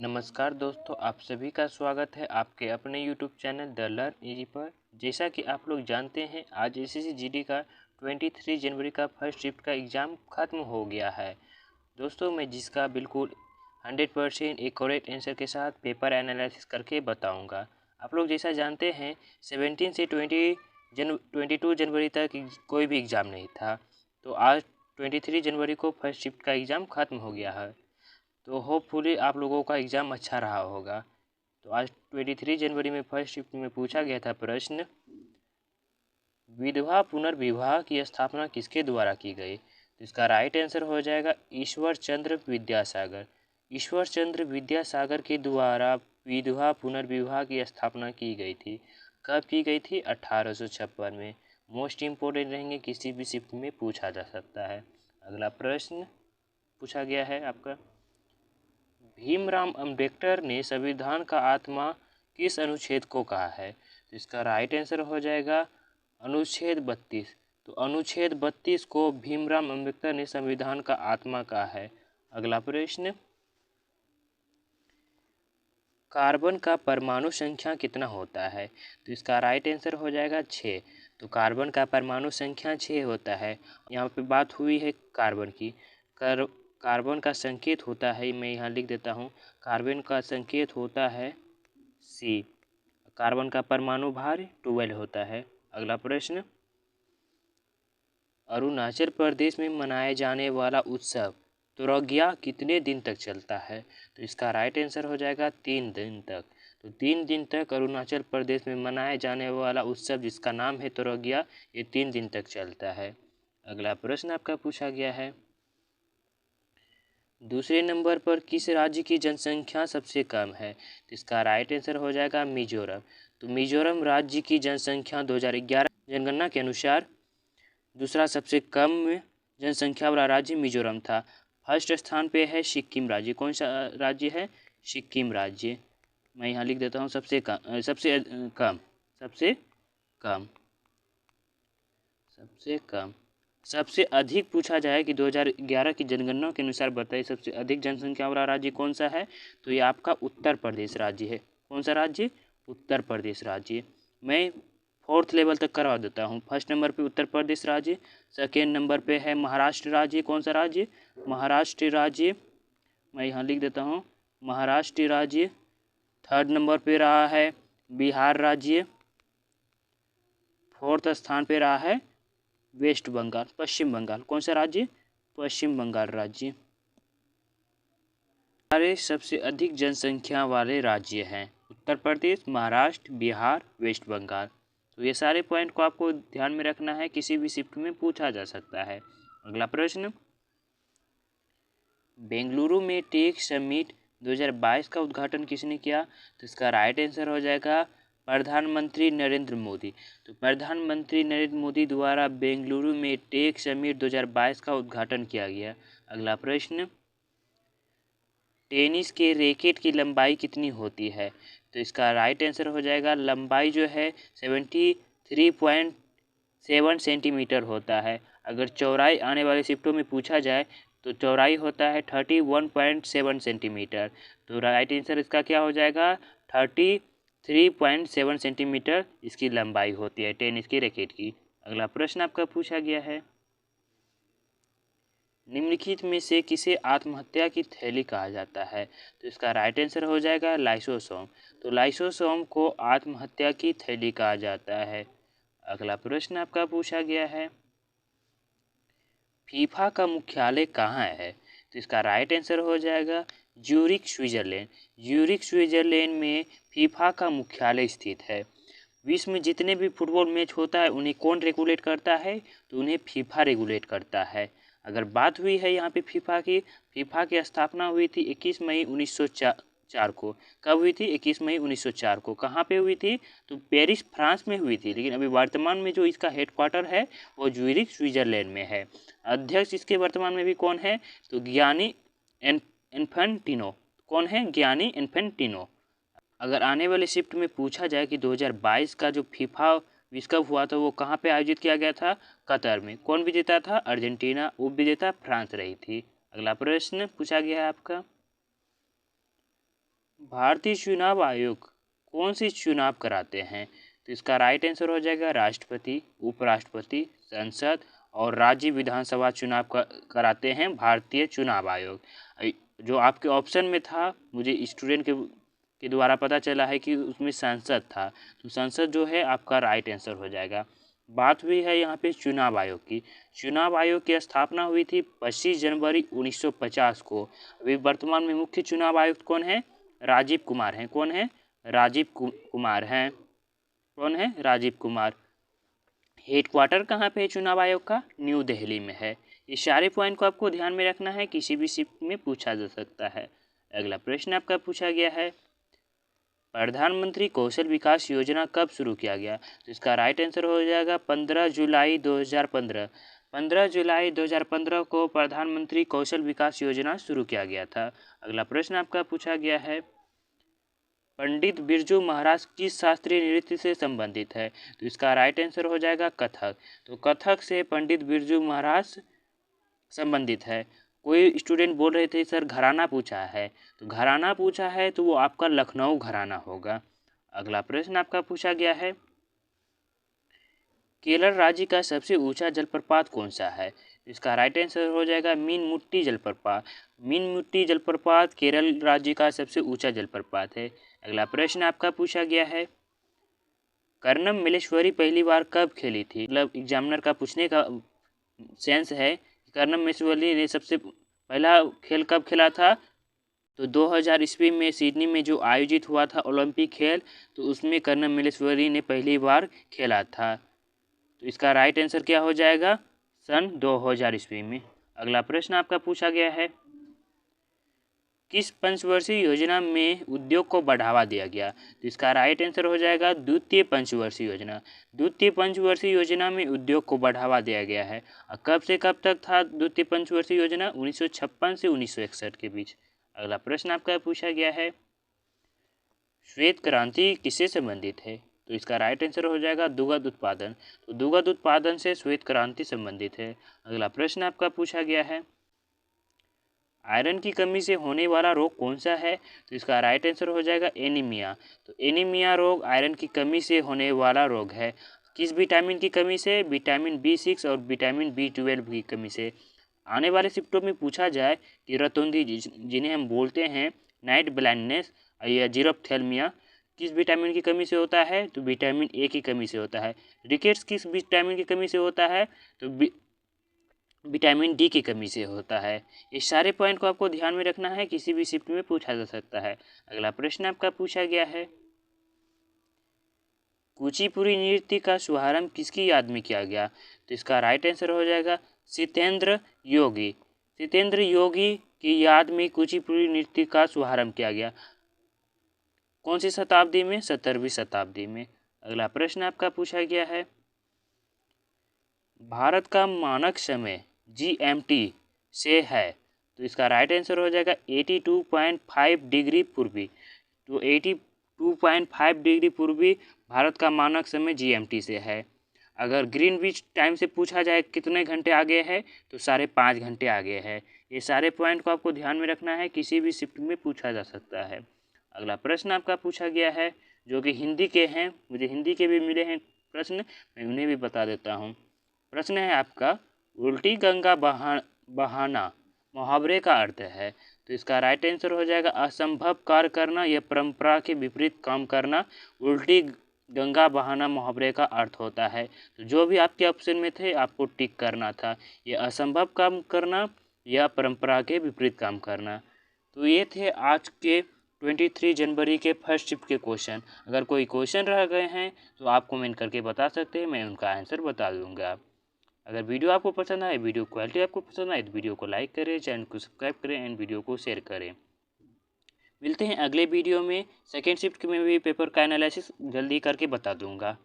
नमस्कार दोस्तों, आप सभी का स्वागत है आपके अपने YouTube channel the learn easy पर। जैसा कि आप लोग जानते हैं, आज एसएससी जीडी का 23 जनवरी का फर्स्ट शिफ्ट का एग्ज़ाम ख़त्म हो गया है। दोस्तों, मैं जिसका बिल्कुल 100% एक करेक्ट आंसर के साथ पेपर एनालिसिस करके बताऊंगा। आप लोग जैसा जानते हैं, 17 से 22 जनवरी तक कोई भी एग्ज़ाम नहीं था। तो आज 23 जनवरी को फर्स्ट शिफ्ट का एग्ज़ाम ख़त्म हो गया है। तो होपफुली आप लोगों का एग्ज़ाम अच्छा रहा होगा। तो आज 23 जनवरी में फर्स्ट शिफ्ट में पूछा गया था प्रश्न, विधवा पुनर्विवाह की स्थापना किसके द्वारा की गई। तो इसका राइट आंसर हो जाएगा ईश्वर चंद्र विद्यासागर। ईश्वर चंद्र विद्यासागर के द्वारा विधवा पुनर्विवाह की स्थापना की गई थी। कब की गई थी? 1856 में। मोस्ट इम्पोर्टेंट रहेंगे, किसी भी शिफ्ट में पूछा जा सकता है। अगला प्रश्न पूछा गया है आपका, भीमराव अंबेडकर ने संविधान का आत्मा किस अनुच्छेद को कहा है। तो इसका राइट आंसर हो जाएगा अनुच्छेद 32। तो अनुच्छेद 32 को भीमराव अंबेडकर ने संविधान का आत्मा कहा है। अगला प्रश्न, कार्बन का परमाणु संख्या कितना होता है। तो इसका राइट आंसर हो जाएगा 6। तो कार्बन का परमाणु संख्या 6 होता है। यहाँ पे बात हुई है कार्बन की। कार्बन का संकेत होता है, मैं यहाँ लिख देता हूँ, कार्बन का संकेत होता है C। कार्बन का परमाणु भार 12 होता है। अगला प्रश्न, अरुणाचल प्रदेश में मनाए जाने वाला उत्सव तुरग्या कितने दिन तक चलता है। तो इसका राइट आंसर हो जाएगा 3 दिन तक। तो 3 दिन तक अरुणाचल प्रदेश में मनाए जाने वाला उत्सव जिसका नाम है तुरग्या, ये 3 दिन तक चलता है। अगला प्रश्न आपका पूछा गया है, दूसरे नंबर पर किस राज्य की जनसंख्या सबसे कम है। तो इसका राइट आंसर हो जाएगा मिजोरम। तो मिजोरम राज्य की जनसंख्या 2011 जनगणना के अनुसार दूसरा सबसे कम जनसंख्या वाला राज्य मिजोरम था। फर्स्ट स्थान पे है सिक्किम राज्य। कौन सा राज्य है? सिक्किम राज्य। मैं यहाँ लिख देता हूँ सबसे कम, सबसे कम। सबसे अधिक पूछा जाए कि 2011 की जनगणना के अनुसार बताइए सबसे अधिक जनसंख्या वाला राज्य कौन सा है। तो ये आपका उत्तर प्रदेश राज्य है। कौन सा राज्य? उत्तर प्रदेश राज्य। मैं 4th लेवल तक करवा देता हूँ। फर्स्ट नंबर पे उत्तर प्रदेश राज्य, सेकेंड नंबर पे है महाराष्ट्र राज्य। कौन सा राज्य? महाराष्ट्र राज्य। मैं यहाँ लिख देता हूँ महाराष्ट्र राज्य। थर्ड नंबर पे रहा है बिहार राज्य। फोर्थ स्थान पे रहा है वेस्ट बंगाल, पश्चिम बंगाल। कौन सा राज्य? पश्चिम बंगाल राज्य। सारे सबसे अधिक जनसंख्या वाले राज्य हैं उत्तर प्रदेश, महाराष्ट्र, बिहार, वेस्ट बंगाल। तो ये सारे पॉइंट को आपको ध्यान में रखना है, किसी भी शिफ्ट में पूछा जा सकता है। अगला प्रश्न, बेंगलुरु में टेक समिट 2022 का उद्घाटन किसने किया। तो इसका राइट आंसर हो जाएगा प्रधानमंत्री नरेंद्र मोदी। तो प्रधानमंत्री नरेंद्र मोदी द्वारा बेंगलुरु में टेक समिट 2022 का उद्घाटन किया गया। अगला प्रश्न, टेनिस के रैकेट की लंबाई कितनी होती है। तो इसका राइट आंसर हो जाएगा लंबाई जो है 73.7 सेंटीमीटर होता है। अगर चौड़ाई आने वाले शिफ्टों में पूछा जाए तो चौड़ाई होता है 31.7 सेंटीमीटर। तो राइट आंसर इसका क्या हो जाएगा? 33.7 सेंटीमीटर इसकी लंबाई होती है टेनिस की रैकेट की। अगला प्रश्न आपका पूछा गया है, निम्नलिखित में से किसे आत्महत्या की थैली कहा जाता है। तो इसका राइट आंसर हो जाएगा लाइसोसोम। तो लाइसोसोम को आत्महत्या की थैली कहा जाता है। अगला प्रश्न आपका पूछा गया है, फीफा का मुख्यालय कहाँ है। तो इसका राइट आंसर हो जाएगा ज्यूरिख स्विट्जरलैंड। ज्यूरिख स्विट्जरलैंड में फीफा का मुख्यालय स्थित है। विश्व में जितने भी फुटबॉल मैच होता है उन्हें कौन रेगुलेट करता है। तो उन्हें फीफा रेगुलेट करता है। अगर बात हुई है यहाँ पे फीफा की स्थापना हुई थी 21 मई 1904 को। कब हुई थी? 21 मई 1904 को। कहाँ पे हुई थी? तो पेरिस फ्रांस में हुई थी। लेकिन अभी वर्तमान में जो इसका हेडक्वार्टर है वो ज्यूरिख स्विट्जरलैंड में है। अध्यक्ष इसके वर्तमान में भी कौन है? तो गियानी इन्फेंटिनो। कौन है? Gianni Infantino. अगर आने वाले शिफ्ट में पूछा जाए कि 2022 का जो फीफा विश्व कप हुआ था वो कहाँ पे आयोजित किया गया था? कतर में। कौन विजेता था? अर्जेंटीना। उप विजेता फ्रांस रही थी। अगला प्रश्न पूछा गया है आपका, भारतीय चुनाव आयोग कौन से चुनाव कराते हैं? तो इसका राइट आंसर हो जाएगा राष्ट्रपति, उपराष्ट्रपति, संसद और राज्य विधानसभा चुनाव कराते हैं भारतीय चुनाव आयोग। जो आपके ऑप्शन में था, मुझे स्टूडेंट के द्वारा पता चला है कि उसमें संसद था, तो संसद जो है आपका राइट आंसर हो जाएगा। बात हुई है यहाँ पे चुनाव आयोग की। चुनाव आयोग की स्थापना हुई थी 25 जनवरी 1950 को। अभी वर्तमान में मुख्य चुनाव आयुक्त कौन है? राजीव कुमार हैं। कौन है? राजीव कुमार हैं। कौन है? राजीव कुमार। हेडक्वार्टर कहाँ पे है चुनाव आयोग का? न्यू दिल्ली में है। ये सारे पॉइंट को आपको ध्यान में रखना है, किसी भी शिफ्ट में पूछा जा सकता है। अगला प्रश्न आपका पूछा गया है, प्रधानमंत्री कौशल विकास योजना कब शुरू किया गया? तो इसका राइट आंसर हो जाएगा 15 जुलाई 2015। 15 जुलाई 2015 को प्रधानमंत्री कौशल विकास योजना शुरू किया गया था। अगला प्रश्न आपका पूछा गया है, पंडित बिरजू महाराज किस शास्त्रीय नृत्य से संबंधित है? तो इसका राइट आंसर हो जाएगा कथक। तो कथक से पंडित बिरजू महाराज संबंधित है। कोई स्टूडेंट बोल रहे थे सर घराना पूछा है, तो घराना पूछा है तो वो आपका लखनऊ घराना होगा। अगला प्रश्न आपका पूछा गया है, केरल राज्य का सबसे ऊंचा जलप्रपात कौन सा है? इसका राइट आंसर हो जाएगा मीनमुट्टी जलप्रपात। मीनमुट्टी जलप्रपात केरल राज्य का सबसे ऊंचा जलप्रपात है। अगला प्रश्न आपका पूछा गया है, कर्णम मल्लेश्वरी पहली बार कब खेली थी? मतलब एग्जामिनर का पूछने का सेंस है, कर्णम मल्लेश्वरी ने सबसे पहला खेल कब खेला था? तो 2000 ईस्वी में सिडनी में जो आयोजित हुआ था ओलंपिक खेल, तो उसमें कर्णम मल्लेश्वरी ने पहली बार खेला था। तो इसका राइट आंसर क्या हो जाएगा? सन 2000 ईस्वी में। अगला प्रश्न आपका पूछा गया है, किस पंचवर्षीय योजना में उद्योग को बढ़ावा दिया गया? तो इसका राइट आंसर हो जाएगा द्वितीय पंचवर्षीय योजना। द्वितीय पंचवर्षीय योजना में उद्योग को बढ़ावा दिया गया है। और कब से कब तक था द्वितीय पंचवर्षीय योजना? 1956 से 1961 के बीच। अगला प्रश्न आपका पूछा गया है, श्वेत क्रांति किससे संबंधित है? तो इसका राइट आंसर हो जाएगा दुग्ध उत्पादन। तो दुग्ध उत्पादन से श्वेत क्रांति संबंधित है। अगला प्रश्न आपका पूछा गया है, आयरन की कमी से होने वाला रोग कौन सा है? तो इसका राइट आंसर हो जाएगा एनीमिया। तो एनीमिया रोग आयरन की कमी से होने वाला रोग है। किस विटामिन की कमी से? विटामिन B6 और विटामिन B12 की कमी से। आने वाले शिफ्टों में पूछा जाए कि रतौंधी जिन्हें हम बोलते हैं नाइट ब्लाइंडनेस या जीरोप्थेल्मिया, किस विटामिन की कमी से होता है? तो विटामिन ए की कमी से होता है। रिकेट्स किस विटामिन की कमी से होता है? तो विटामिन डी की कमी से होता है। ये सारे पॉइंट को आपको ध्यान में रखना है, किसी भी शिफ्ट में पूछा जा सकता है। अगला प्रश्न आपका पूछा गया है, कुचिपुड़ी नृत्य का शुभारंभ किसकी याद में किया गया? तो इसका राइट आंसर हो जाएगा सत्येंद्र योगी। सत्येंद्र योगी की याद में कुचिपुड़ी नृत्य का शुभारंभ किया गया। कौन सी शताब्दी में? 17वीं शताब्दी में। अगला प्रश्न आपका पूछा गया है, भारत का मानक समय GMT से है, तो इसका राइट आंसर हो जाएगा 82.5 डिग्री पूर्वी। तो 82.5 डिग्री पूर्वी भारत का मानक समय GMT से है। अगर ग्रीनविच टाइम से पूछा जाए कितने घंटे आगे है, तो 5.5 घंटे आगे है। ये सारे पॉइंट को आपको ध्यान में रखना है, किसी भी शिफ्ट में पूछा जा सकता है। अगला प्रश्न आपका पूछा गया है, जो कि हिंदी के हैं, मुझे हिंदी के भी मिले हैं प्रश्न, मैं उन्हें भी बता देता हूँ। प्रश्न है आपका, उल्टी गंगा बहाना मुहावरे का अर्थ है? तो इसका राइट आंसर हो जाएगा असंभव कार्य करना या परंपरा के विपरीत काम करना उल्टी गंगा बहाना मुहावरे का अर्थ होता है। तो जो भी आपके ऑप्शन में थे आपको टिक करना था, ये असंभव काम करना या परंपरा के विपरीत काम करना। तो ये थे आज के 23 जनवरी के फर्स्ट शिफ्ट के क्वेश्चन। अगर कोई क्वेश्चन रह गए हैं तो आप कमेंट करके बता सकते हैं, मैं उनका आंसर बता दूंगा। अगर वीडियो आपको पसंद आए, वीडियो क्वालिटी आपको पसंद आए, तो वीडियो को लाइक करें, चैनल को सब्सक्राइब करें एंड वीडियो को शेयर करें। मिलते हैं अगले वीडियो में। सेकेंड शिफ्ट में भी पेपर का एनालिसिस जल्दी करके बता दूंगा।